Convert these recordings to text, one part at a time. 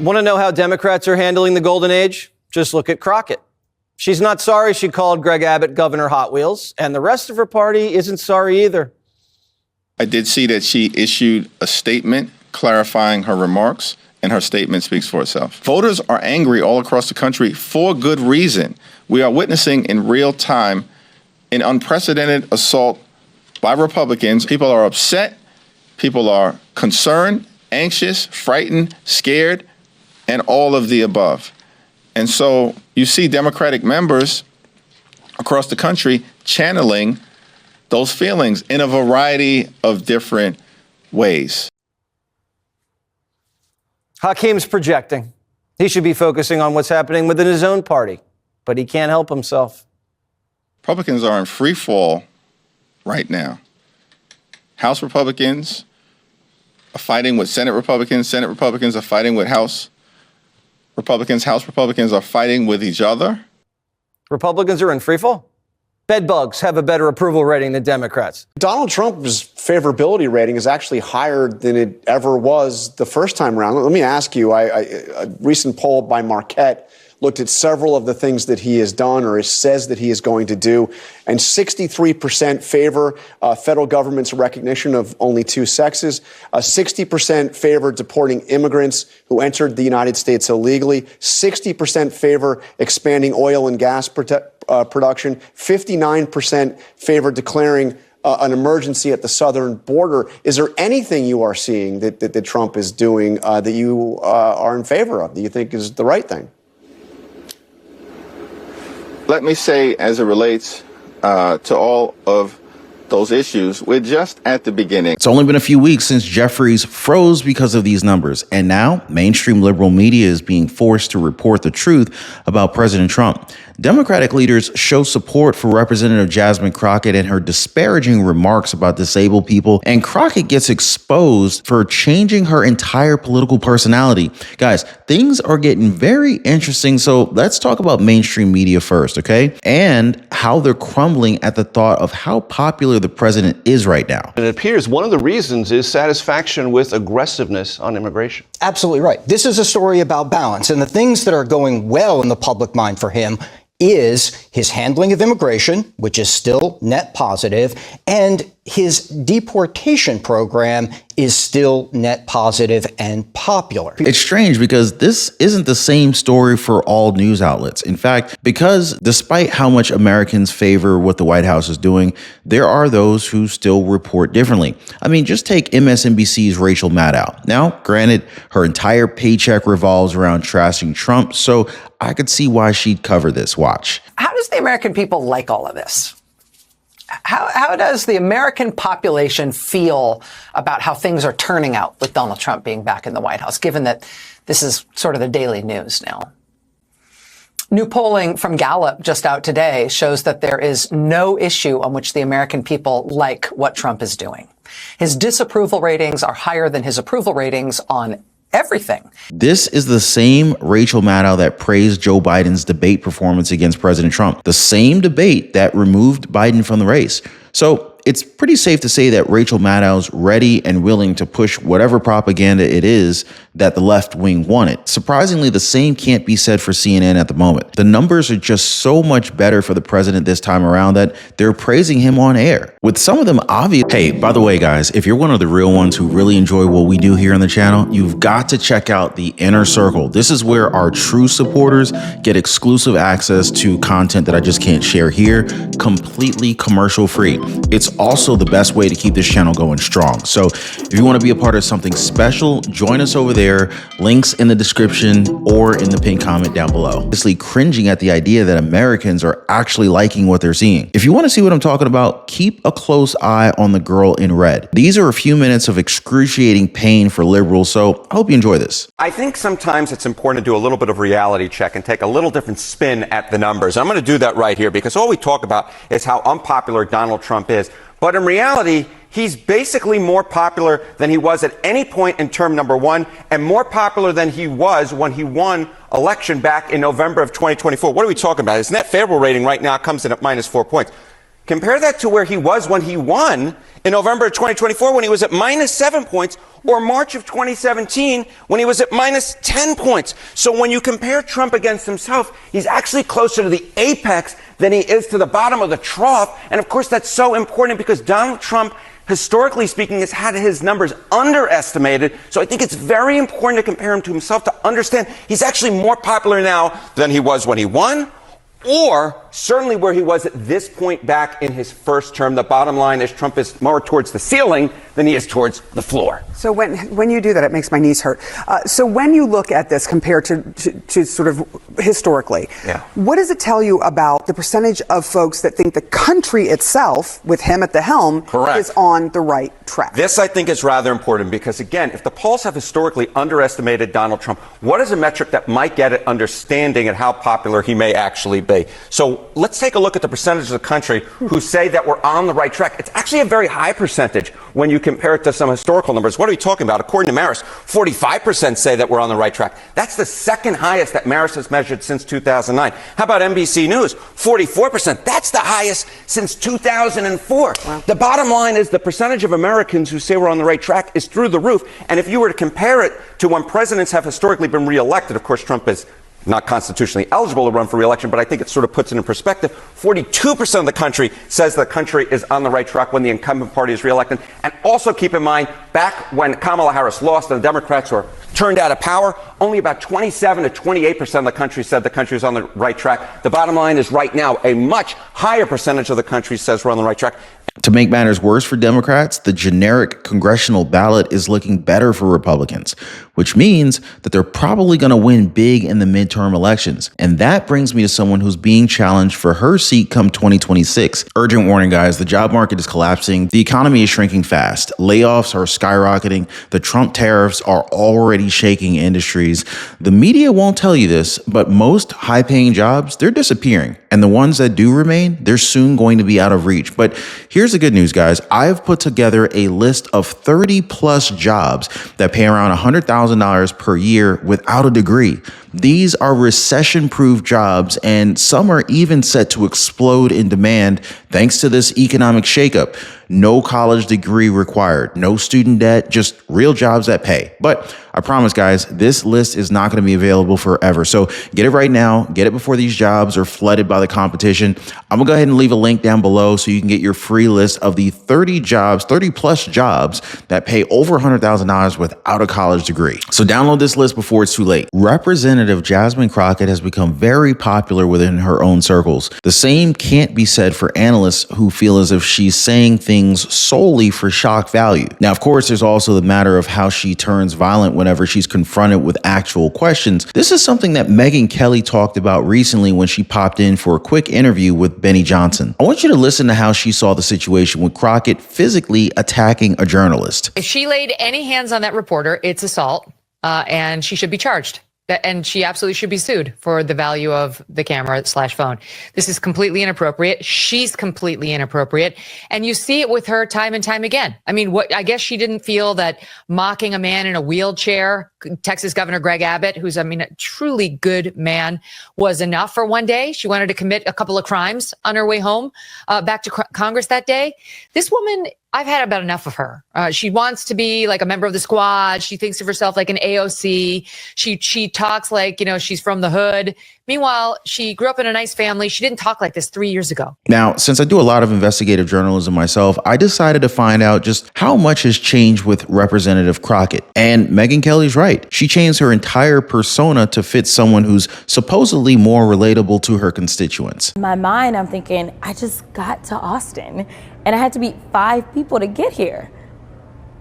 Want to know how Democrats are handling the golden age? Just look at Crockett. She's not sorry she called Greg Abbott Governor Hot Wheels, and the rest of her party isn't sorry either. I did see that she issued a statement clarifying her remarks, and her statement speaks for itself. Voters are angry all across the country for good reason. We are witnessing in real time an unprecedented assault by Republicans. People are upset. People are concerned, anxious, frightened, scared, and all of the above. And so you see Democratic members across the country channeling those feelings in a variety of different ways. Hakeem's projecting. He should be focusing on what's happening within his own party, but he can't help himself. Republicans are in free fall right now. House Republicans are fighting with Senate Republicans. Senate Republicans are fighting with House Republicans. House Republicans are fighting with each other. Republicans are in free fall. Bedbugs have a better approval rating than Democrats. Donald Trump's favorability rating is actually higher than it ever was the first time around. Let me ask you, a recent poll by Marquette looked at several of the things that he has done or says that he is going to do, and 63% favor federal government's recognition of only two sexes, 60% favor deporting immigrants who entered the United States illegally, 60% favor expanding oil and gas production, 59% favor declaring an emergency at the southern border. Is there anything you are seeing that Trump is doing that you are in favor of, that you think is the right thing? Let me say, as it relates to all of those issues, we're just at the beginning. It's only been a few weeks since Jeffries froze because of these numbers, and now mainstream liberal media is being forced to report the truth about President Trump. Democratic leaders show support for Representative Jasmine Crockett and her disparaging remarks about disabled people, and Crockett gets exposed for changing her entire political personality. Guys, things are getting very interesting, so let's talk about mainstream media first, okay? And how they're crumbling at the thought of how popular the president is right now. It appears one of the reasons is satisfaction with aggressiveness on immigration. Absolutely right. This is a story about balance, and the things that are going well in the public mind for him is his handling of immigration, which is still net positive, and his deportation program is still net positive and popular. It's strange because this isn't the same story for all news outlets. In fact, because despite how much Americans favor what the White House is doing, there are those who still report differently. I mean, just take MSNBC's Rachel Maddow. Now, granted, her entire paycheck revolves around trashing Trump, so I could see why she'd cover this. Watch. How does the American people like all of this? How does the American population feel about how things are turning out with Donald Trump being back in the White House, given that this is sort of the daily news now? New polling from Gallup just out today shows that there is no issue on which the American people like what Trump is doing. His disapproval ratings are higher than his approval ratings on everything. This is the same Rachel Maddow that praised Joe Biden's debate performance against President Trump, the same debate that removed Biden from the race. So it's pretty safe to say that Rachel Maddow's ready and willing to push whatever propaganda it is that the left wing wanted. Surprisingly, the same can't be said for CNN at the moment. The numbers are just so much better for the president this time around that they're praising him on air, with some of them obvious. Hey, by the way, guys, if you're one of the real ones who really enjoy what we do here on the channel, you've got to check out the Inner Circle. This is where our true supporters get exclusive access to content that I just can't share here, completely commercial free. It's also the best way to keep this channel going strong. So if you want to be a part of something special, join us over there. Links in the description or in the pinned comment down below. Honestly, cringing at the idea that Americans are actually liking what they're seeing. If you want to see what I'm talking about, keep a close eye on the girl in red. These are a few minutes of excruciating pain for liberals, so I hope you enjoy this. I think sometimes it's important to do a little bit of reality check and take a little different spin at the numbers. I'm going to do that right here because all we talk about is how unpopular Donald Trump is. But in reality, he's basically more popular than he was at any point in term number one, and more popular than he was when he won election back in November of 2024. What are we talking about? His net favorable rating right now comes in at -4 points. Compare that to where he was when he won in November of 2024 when he was at -7 points, or March of 2017 when he was at -10 points. So when you compare Trump against himself, he's actually closer to the apex than he is to the bottom of the trough. And of course, that's so important because Donald Trump, historically speaking, has had his numbers underestimated. So I think it's very important to compare him to himself to understand he's actually more popular now than he was when he won, or certainly where he was at this point back in his first term. The bottom line is Trump is more towards the ceiling than he is towards the floor. So when you do that, it makes my knees hurt. So when you look at this compared to sort of historically, what does it tell you about the percentage of folks that think the country itself, with him at the helm, is on the right track? This, I think, is rather important because, again, if the polls have historically underestimated Donald Trump, what is a metric that might get at understanding at how popular he may actually be? So let's take a look at the percentage of the country who say that we're on the right track. It's actually a very high percentage when you compare it to some historical numbers. What are we talking about? According to Maris, 45% say that we're on the right track. That's the second highest that Maris has measured since 2009. How about NBC News? 44%. That's the highest since 2004. Wow. The bottom line is the percentage of Americans who say we're on the right track is through the roof. And if you were to compare it to when presidents have historically been reelected, of course, Trump is not constitutionally eligible to run for re-election, but I think it sort of puts it in perspective. 42% of the country says the country is on the right track when the incumbent party is re-elected. And also keep in mind, back when Kamala Harris lost and the Democrats were turned out of power, only about 27 to 28% of the country said the country is on the right track. The bottom line is right now, a much higher percentage of the country says we're on the right track. To make matters worse for Democrats, the generic congressional ballot is looking better for Republicans, which means that they're probably going to win big in the midterm elections. And that brings me to someone who's being challenged for her seat come 2026. Urgent warning, guys, the job market is collapsing. The economy is shrinking fast. Layoffs are skyrocketing. The Trump tariffs are already shaking industries. The media won't tell you this, but most high-paying jobs, they're disappearing. And the ones that do remain, they're soon going to be out of reach. But here's the good news, guys. I've put together a list of 30 plus jobs that pay around $100,000 per year without a degree. These are recession-proof jobs, and some are even set to explode in demand thanks to this economic shakeup. No college degree required, no student debt, just real jobs that pay. But I promise, guys, this list is not going to be available forever. So get it right now. Get it before these jobs are flooded by the competition. I'm going to go ahead and leave a link down below so you can get your free list of the 30 plus jobs that pay over $100,000 without a college degree. So download this list before it's too late. Representative Jasmine Crockett has become very popular within her own circles. The same can't be said for analysts who feel as if she's saying things solely for shock value. Now, of course, there's also the matter of how she turns violent whenever she's confronted with actual questions. This is something that Megyn Kelly talked about recently when she popped in for a quick interview with Benny Johnson. I want you to listen to how she saw the situation with Crockett physically attacking a journalist. If she laid any hands on that reporter, it's assault, and she should be charged. And she absolutely should be sued for the value of the camera/phone. This is completely inappropriate. She's completely inappropriate. And you see it with her time and time again. I mean, I guess she didn't feel that mocking a man in a wheelchair, Texas Governor Greg Abbott, who's, a truly good man, was enough for one day. She wanted to commit a couple of crimes on her way home back to Congress that day. This woman, I've had about enough of her. She wants to be like a member of the squad. She thinks of herself like an AOC. She talks like, she's from the hood. Meanwhile, she grew up in a nice family. She didn't talk like this 3 years ago. Now, since I do a lot of investigative journalism myself, I decided to find out just how much has changed with Representative Crockett. And Megyn Kelly's right. She changed her entire persona to fit someone who's supposedly more relatable to her constituents. In my mind, I'm thinking, I just got to Austin and I had to beat 5 people to get here.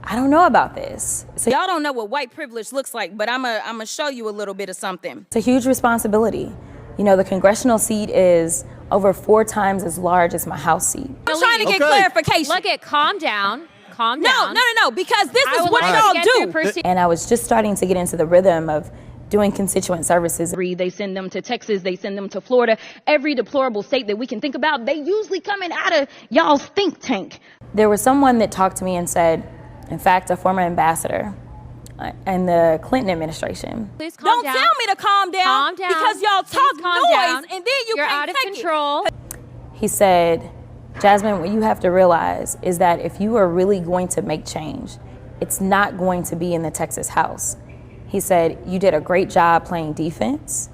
I don't know about this. So y'all don't know what white privilege looks like, but I'm gonna show you a little bit of something. It's a huge responsibility. The congressional seat is over 4 times as large as my House seat. I'm trying to get clarification. Look at, calm down, calm down. No, because this is what y'all do. And I was just starting to get into the rhythm of doing constituent services. They send them to Texas, they send them to Florida. Every deplorable state that we can think about, they usually coming out of y'all's think tank. There was someone that talked to me and said, in fact, a former ambassador in the Clinton administration. Please calm down. Don't tell me to calm down. Calm down. Because y'all talk noise and then You're can't out of take control. He said, Jasmine, what you have to realize is that if you are really going to make change, it's not going to be in the Texas House. He said, you did a great job playing defense,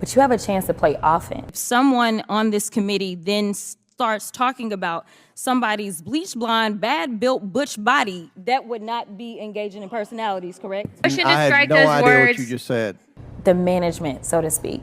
but you have a chance to play offense. If someone on this committee then starts talking about somebody's bleach blonde, bad built butch body, that would not be engaging in personalities, correct? I had no idea what you just said. The management, so to speak,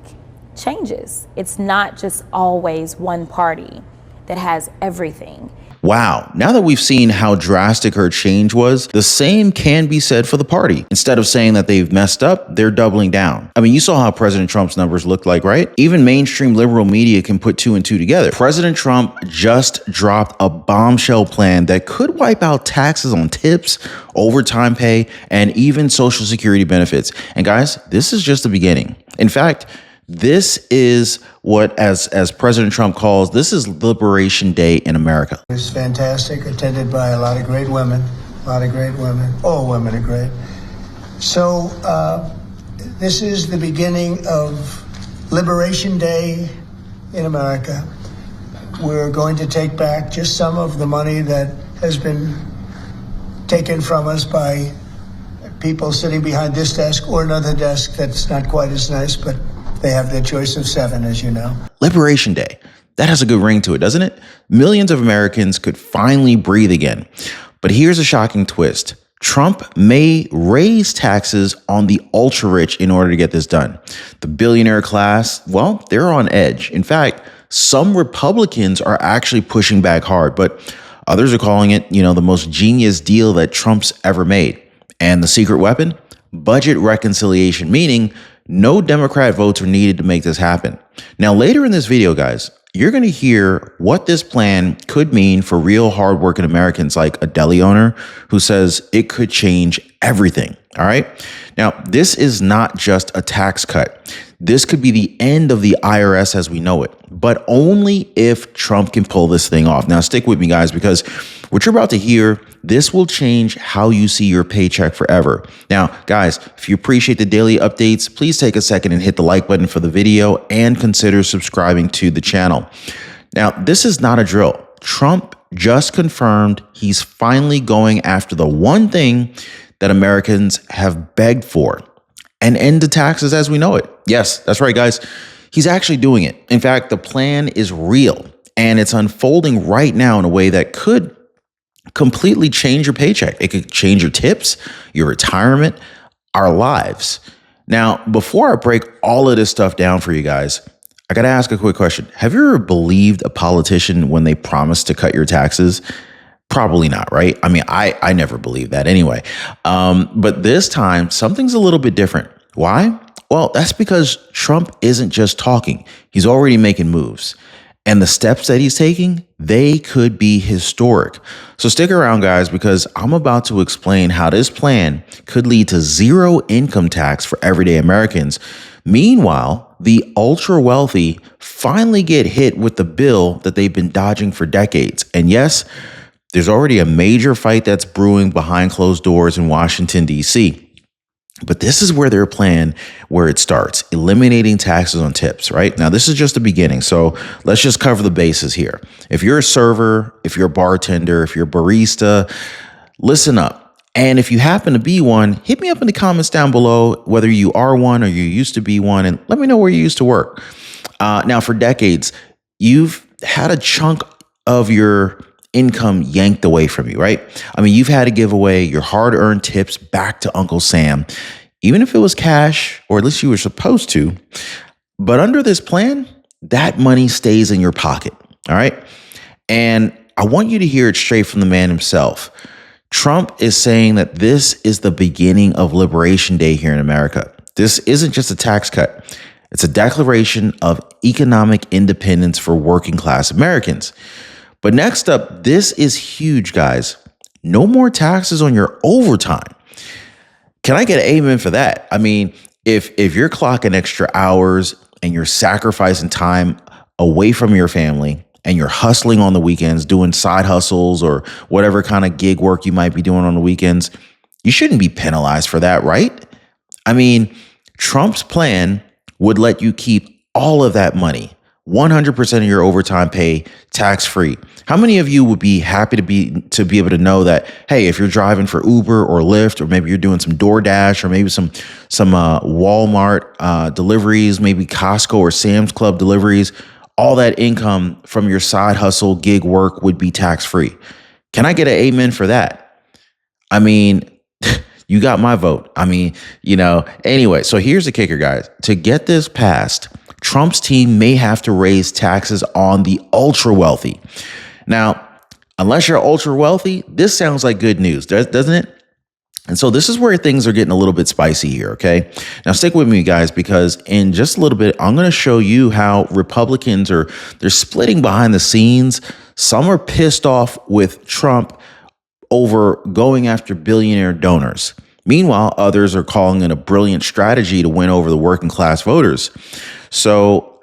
changes. It's not just always one party that has everything. Wow. Now that we've seen how drastic her change was, the same can be said for the party. Instead of saying that they've messed up, they're doubling down. I mean, you saw how President Trump's numbers looked like, right? Even mainstream liberal media can put two and two together. President Trump just dropped a bombshell plan that could wipe out taxes on tips, overtime pay, and even Social Security benefits. And guys, this is just the beginning. In fact, this is what, as President Trump calls, this is Liberation Day in America. It's fantastic, attended by a lot of great women, All women are great. So this is the beginning of Liberation Day in America. We're going to take back just some of the money that has been taken from us by people sitting behind this desk or another desk that's not quite as nice, but they have their choice of 7, as you know. Liberation Day. That has a good ring to it, doesn't it? Millions of Americans could finally breathe again. But here's a shocking twist. Trump may raise taxes on the ultra rich in order to get this done. The billionaire class, well, they're on edge. In fact, some Republicans are actually pushing back hard, but others are calling it, the most genius deal that Trump's ever made. And the secret weapon? Budget reconciliation, meaning no Democrat votes are needed to make this happen. Now, later in this video, guys, you're going to hear what this plan could mean for real hardworking Americans like a deli owner who says it could change everything. All right. Now, this is not just a tax cut. This could be the end of the IRS as we know it, but only if Trump can pull this thing off. Now, stick with me, guys, because what you're about to hear, this will change how you see your paycheck forever. Now, guys, if you appreciate the daily updates, please take a second and hit the like button for the video and consider subscribing to the channel. Now, this is not a drill. Trump just confirmed he's finally going after the one thing that Americans have begged for, an end to taxes as we know it. Yes, that's right, guys. He's actually doing it. In fact, the plan is real and it's unfolding right now in a way that could completely change your paycheck. It could change your tips, your retirement, our lives. Now, before I break all of this stuff down for you guys, I got to ask a quick question. Have you ever believed a politician when they promised to cut your taxes? Probably not, right? I mean, I never believed that anyway. But this time, something's a little bit different. Why? Well, that's because Trump isn't just talking. He's already making moves. And the steps that he's taking, they could be historic. So stick around, guys, because I'm about to explain how this plan could lead to zero income tax for everyday Americans. Meanwhile, the ultra wealthy finally get hit with the bill that they've been dodging for decades. And yes, there's already a major fight that's brewing behind closed doors in Washington, D.C. But this is where their plan, where it starts, eliminating taxes on tips, right? Now, this is just the beginning. So let's just cover the bases here. If you're a server, if you're a bartender, if you're a barista, listen up. And if you happen to be one, hit me up in the comments down below, whether you are one or you used to be one, and let me know where you used to work. Now, for decades, you've had a chunk of your income yanked away from you, right? I mean, you've had to give away your hard-earned tips back to Uncle Sam, even if it was cash, or at least you were supposed to. But under this plan, that money stays in your pocket, all right? And I want you to hear it straight from the man himself. Trump is saying that this is the beginning of Liberation Day here in America. This isn't just a tax cut. It's a declaration of economic independence for working class Americans. But next up, this is huge, guys. No more taxes on your overtime. Can I get an amen for that? I mean, if you're clocking extra hours and you're sacrificing time away from your family and you're hustling on the weekends, doing side hustles or whatever kind of gig work you might be doing on the weekends, you shouldn't be penalized for that, right? I mean, Trump's plan would let you keep all of that money 100% of your overtime pay tax-free. How many of you would be happy to be able to know that, hey, if you're driving for Uber or Lyft, or maybe you're doing some DoorDash, or maybe some Walmart deliveries, maybe Costco or Sam's Club deliveries, all that income from your side hustle gig work would be tax-free? Can I get an amen for that? I mean, you got my vote. I mean, anyway, so here's the kicker, guys. To get this passed, Trump's team may have to raise taxes on the ultra wealthy. Now, unless you're ultra wealthy, this sounds like good news, doesn't it? And so this is where things are getting a little bit spicy here, okay? Now stick with me, guys, because in just a little bit, I'm going to show you how Republicans they're splitting behind the scenes. Some are pissed off with Trump over going after billionaire donors. Meanwhile, others are calling it a brilliant strategy to win over the working class voters. So,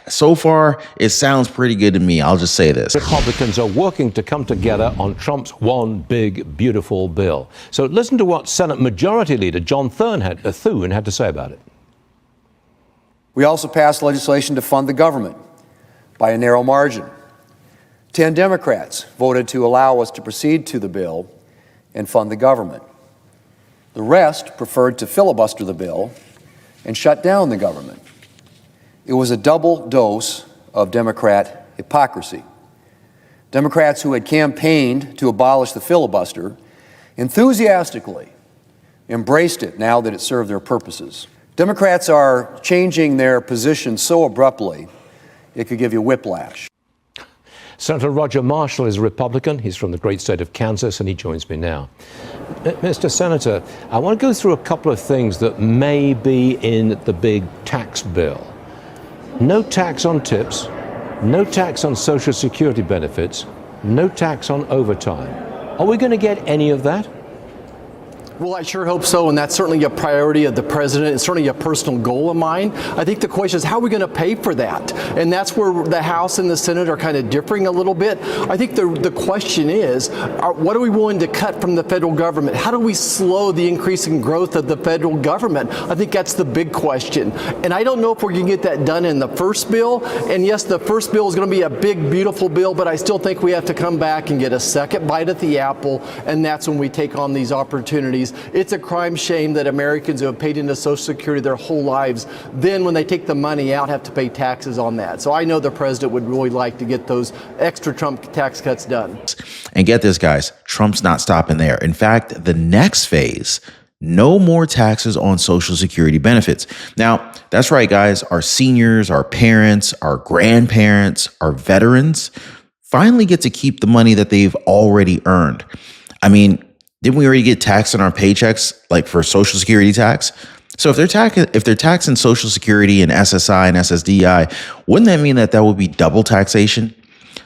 so far, it sounds pretty good to me. I'll just say this. Republicans are working to come together on Trump's one big, beautiful bill. So listen to what Senate Majority Leader John Thune had to say about it. We also passed legislation to fund the government by a narrow margin. 10 Democrats voted to allow us to proceed to the bill and fund the government. The rest preferred to filibuster the bill and shut down the government. It was a double dose of Democrat hypocrisy. Democrats who had campaigned to abolish the filibuster enthusiastically embraced it now that it served their purposes. Democrats are changing their position so abruptly, it could give you whiplash. Senator Roger Marshall is a Republican. He's from the great state of Kansas, and he joins me now. Mr. Senator, I want to go through a couple of things that may be in the big tax bill. No tax on tips, no tax on Social Security benefits, no tax on overtime. Are we going to get any of that? Well, I sure hope so, and that's certainly a priority of the president. It's certainly a personal goal of mine. I think the question is, how are we going to pay for that? And that's where the House and the Senate are kind of differing a little bit. I think the question is, what are we willing to cut from the federal government? How do we slow the increasing growth of the federal government? I think that's the big question. And I don't know if we're going to get that done in the first bill. And yes, the first bill is going to be a big, beautiful bill, but I still think we have to come back and get a second bite at the apple, and that's when we take on these opportunities. It's a crime shame that Americans who have paid into Social Security their whole lives, then when they take the money out, have to pay taxes on that. So I know the president would really like to get those extra Trump tax cuts done. And get this, guys, Trump's not stopping there. In fact, the next phase, no more taxes on Social Security benefits. Now, that's right, guys. Our seniors, our parents, our grandparents, our veterans finally get to keep the money that they've already earned. I mean, didn't we already get taxed on our paychecks, like for Social Security tax? So if they're taxing Social Security and SSI and SSDI, wouldn't that mean that would be double taxation?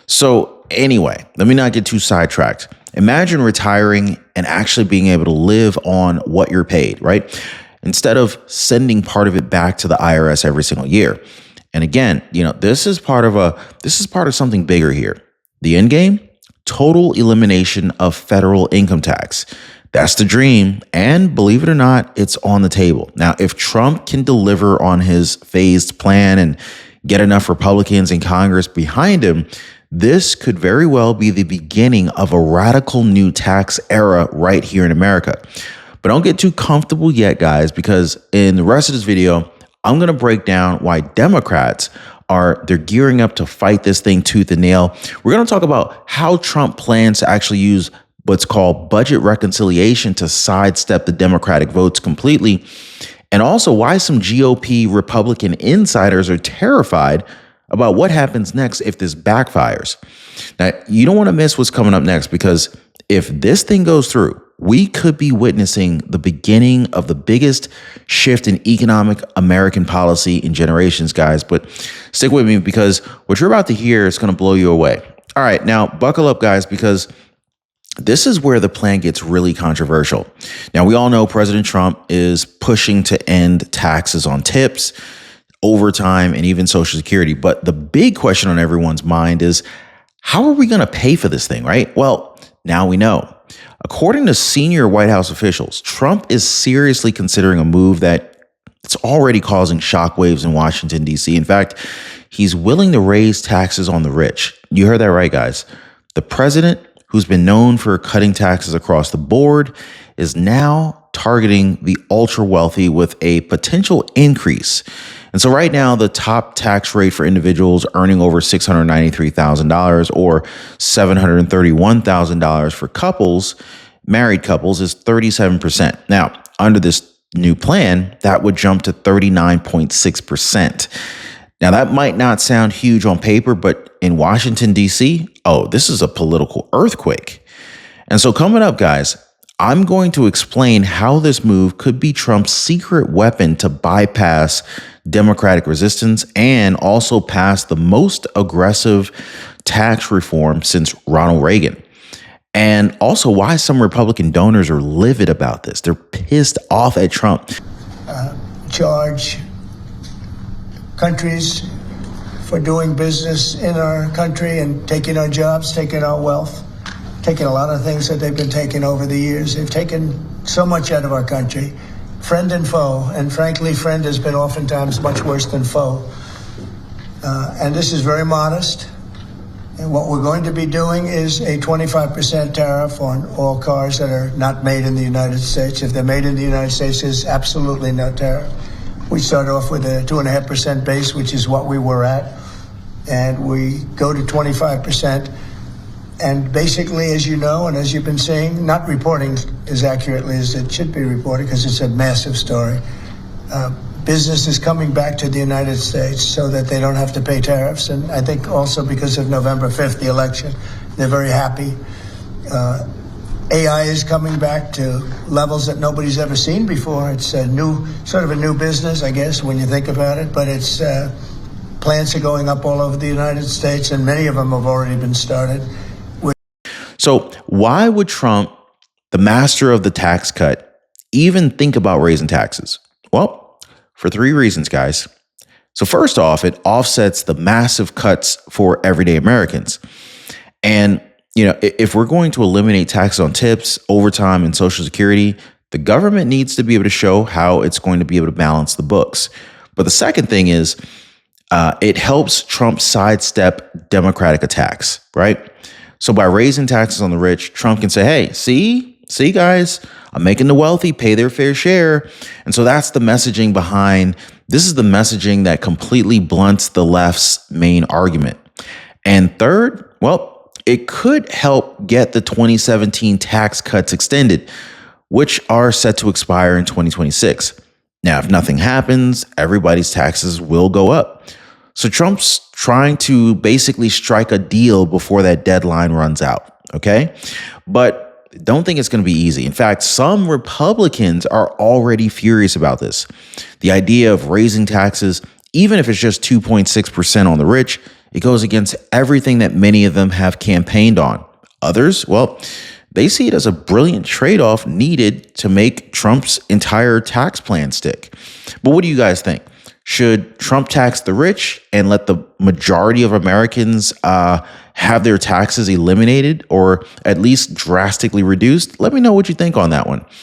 So anyway, let me not get too sidetracked. Imagine retiring and actually being able to live on what you're paid, right? Instead of sending part of it back to the IRS every single year. And again, this is part of something bigger here. The end game? Total elimination of federal income tax. That's the dream. And believe it or not, it's on the table. Now, if Trump can deliver on his phased plan and get enough Republicans in Congress behind him, this could very well be the beginning of a radical new tax era right here in America. But don't get too comfortable yet, guys, because in the rest of this video, I'm going to break down why Democrats they're gearing up to fight this thing tooth and nail. We're going to talk about how Trump plans to actually use what's called budget reconciliation to sidestep the Democratic votes completely, and also why some GOP Republican insiders are terrified about what happens next if this backfires. Now, you don't want to miss what's coming up next, because if this thing goes through, we could be witnessing the beginning of the biggest shift in economic American policy in generations, guys. But stick with me, because what you're about to hear is going to blow you away. All right, now buckle up, guys, because this is where the plan gets really controversial. Now, we all know President Trump is pushing to end taxes on tips, overtime, and even Social Security. But the big question on everyone's mind is, how are we going to pay for this thing, right? Well, now we know. According to senior White House officials, Trump is seriously considering a move that It's already causing shockwaves in Washington, D.C. In fact, he's willing to raise taxes on the rich. You heard that right, guys. The president, who's been known for cutting taxes across the board, is now targeting the ultra wealthy with a potential increase. And so right now, the top tax rate for individuals earning over $693,000 or $731,000 for couples, married couples, is 37%. Now, under this new plan, that would jump to 39.6%. Now, that might not sound huge on paper, but in Washington, D.C., this is a political earthquake. And so coming up, guys, I'm going to explain how this move could be Trump's secret weapon to bypass Democratic resistance and also pass the most aggressive tax reform since Ronald Reagan. And also why some Republican donors are livid about this. They're pissed off at Trump. Charge countries for doing business in our country and taking our jobs, taking our wealth, taking a lot of things that they've been taking over the years. They've taken so much out of our country, friend and foe. And frankly, friend has been oftentimes much worse than foe. And this is very modest. And what we're going to be doing is a 25% tariff on all cars that are not made in the United States. If they're made in the United States, there's absolutely no tariff. We start off with a 2.5% base, which is what we were at, and we go to 25%. And basically, as you know, and as you've been saying, not reporting as accurately as it should be reported because it's a massive story. Business is coming back to the United States so that they don't have to pay tariffs. And I think also because of November 5th, the election, they're very happy. AI is coming back to levels that nobody's ever seen before. It's a new, sort of a new business, I guess, when you think about it. But it's plants are going up all over the United States, and many of them have already been started. So why would Trump, the master of the tax cut, even think about raising taxes? Well, for three reasons, guys. So first off, it offsets the massive cuts for everyday Americans. And, if we're going to eliminate taxes on tips, overtime, and Social Security, the government needs to be able to show how it's going to be able to balance the books. But the second thing is it helps Trump sidestep Democratic attacks, right? So by raising taxes on the rich, Trump can say, hey, see guys, I'm making the wealthy pay their fair share. And so that's the messaging behind, this is the messaging that completely blunts the left's main argument. And third, well, it could help get the 2017 tax cuts extended, which are set to expire in 2026. Now, if nothing happens, everybody's taxes will go up. So Trump's trying to basically strike a deal before that deadline runs out, okay? But don't think it's going to be easy. In fact, some Republicans are already furious about this. The idea of raising taxes, even if it's just 2.6% on the rich, it goes against everything that many of them have campaigned on. Others, well, they see it as a brilliant trade-off needed to make Trump's entire tax plan stick. But what do you guys think? Should Trump tax the rich and let the majority of Americans have their taxes eliminated or at least drastically reduced? Let me know what you think on that one.